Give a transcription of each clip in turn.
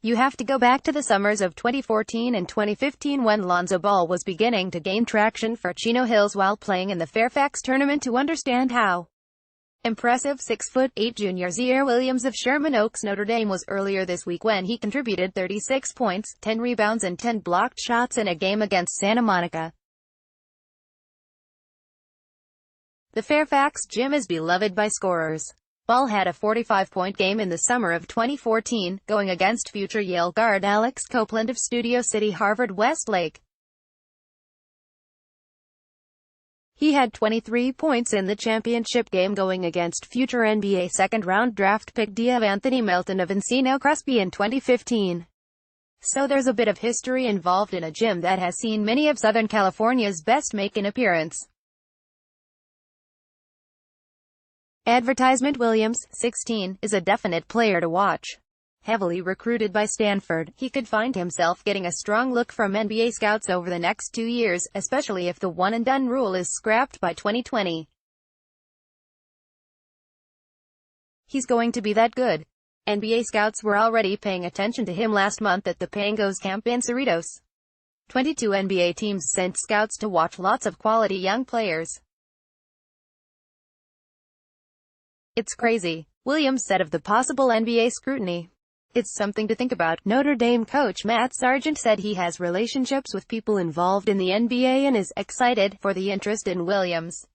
You have to go back to the summers of 2014 and 2015 when Lonzo Ball was beginning to gain traction for Chino Hills while playing in the Fairfax tournament to understand how impressive 6'8" junior Ziaire Williams of Sherman Oaks, Notre Dame was earlier this week when he contributed 36 points, 10 rebounds and 10 blocked shots in a game against Santa Monica. The Fairfax gym is beloved by scorers. Ball had a 45-point game in the summer of 2014, going against future Yale guard Alex Copeland of Studio City, Harvard Westlake. He had 23 points in the championship game going against future NBA second-round draft pick D'Anthony Melton of Encino Crespy in 2015. So there's a bit of history involved in a gym that has seen many of Southern California's best make an appearance. Advertisement: Williams, 16, is a definite player to watch. Heavily recruited by Stanford, he could find himself getting a strong look from NBA scouts over the next 2 years, especially if the one-and-done rule is scrapped by 2020. He's going to be that good. NBA scouts were already paying attention to him last month at the Pangos camp in Cerritos. 22 NBA teams sent scouts to watch lots of quality young players. "It's crazy," Williams said of the possible NBA scrutiny. "It's something to think about." Notre Dame coach Matt Sargent said he has relationships with people involved in the NBA and is excited for the interest in Williams.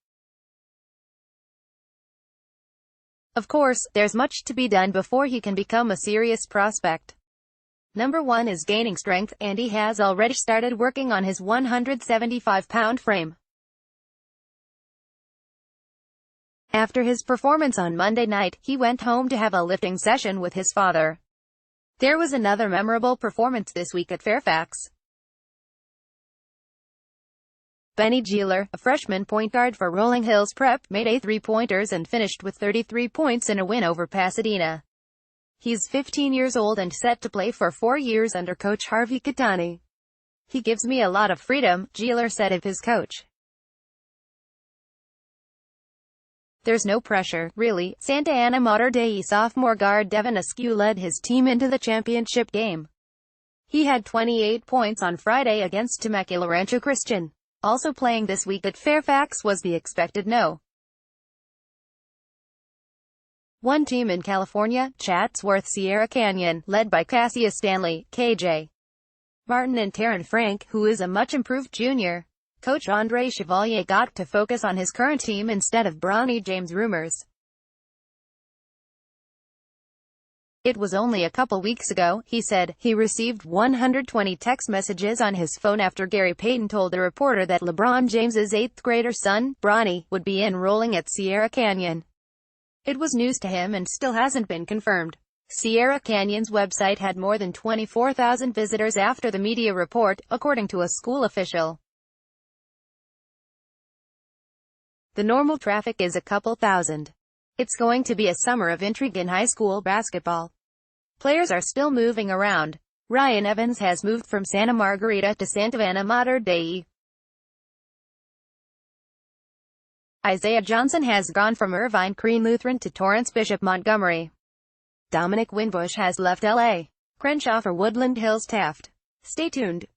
Of course, there's much to be done before he can become a serious prospect. Number one is gaining strength, and he has already started working on his 175-pound frame. After his performance on Monday night, he went home to have a lifting session with his father. There was another memorable performance this week at Fairfax. Benny Jeeler, a freshman point guard for Rolling Hills Prep, made 8 three-pointers and finished with 33 points in a win over Pasadena. He's 15 years old and set to play for 4 years under coach Harvey Catani. "He gives me a lot of freedom," Jeeler said of his coach. "There's no pressure, really." Santa Ana Mater Dei sophomore guard Devin Askew led his team into the championship game. He had 28 points on Friday against Temecula Rancho Christian. Also playing this week at Fairfax was the expected No. 1 team in California, Chatsworth Sierra Canyon, led by Cassius Stanley, KJ Martin and Taryn Frank, who is a much-improved junior. Coach Andre Chevalier got to focus on his current team instead of Bronny James rumors. "It was only a couple weeks ago," he said. He received 120 text messages on his phone after Gary Payton told a reporter that LeBron James's 8th-grader son, Bronny, would be enrolling at Sierra Canyon. It was news to him and still hasn't been confirmed. Sierra Canyon's website had more than 24,000 visitors after the media report, according to a school official. The normal traffic is a couple thousand. It's going to be a summer of intrigue in high school basketball. Players are still moving around. Ryan Evans has moved from Santa Margarita to Santa Ana Mater Dei. Isaiah Johnson has gone from Irvine Crean Lutheran to Torrance Bishop Montgomery. Dominic Winbush has left L.A. Crenshaw for Woodland Hills Taft. Stay tuned.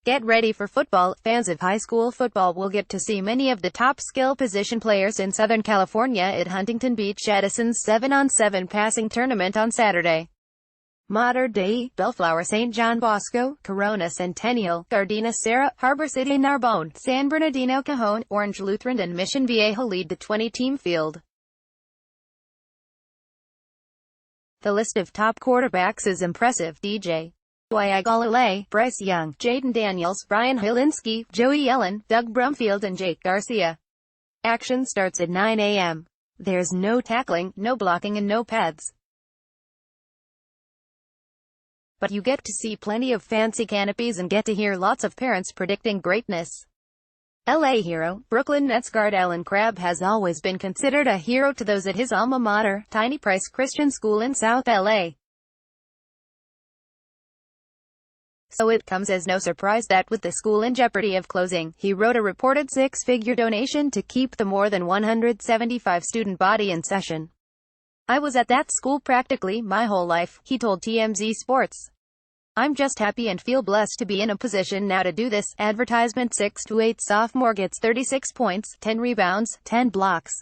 Get ready for football. Fans of high school football will get to see many of the top skill position players in Southern California at Huntington Beach Edison's 7-on-7 passing tournament on Saturday. Mater Dei, Bellflower St. John Bosco, Corona Centennial, Gardena Serra, Harbor City Narbonne, San Bernardino Cajon, Orange Lutheran and Mission Viejo lead the 20-team field. The list of top quarterbacks is impressive. DJ Uiagalelei, Bryce Young, Jaden Daniels, Brian Hilinski, Joey Ellen, Doug Brumfield and Jake Garcia. Action starts at 9 a.m. There's no tackling, no blocking and no pads. But you get to see plenty of fancy canopies and get to hear lots of parents predicting greatness. LA hero, Brooklyn Nets guard Alan Crabb has always been considered a hero to those at his alma mater, Tiny Price Christian School in South LA. So it comes as no surprise that with the school in jeopardy of closing, he wrote a reported 6-figure donation to keep the more than 175 student body in session. I was at that school practically my whole life, he told TMZ Sports. I'm just happy and feel blessed to be in a position now to do this. Advertisement. 6'8" sophomore gets 36 points, 10 rebounds, 10 blocks.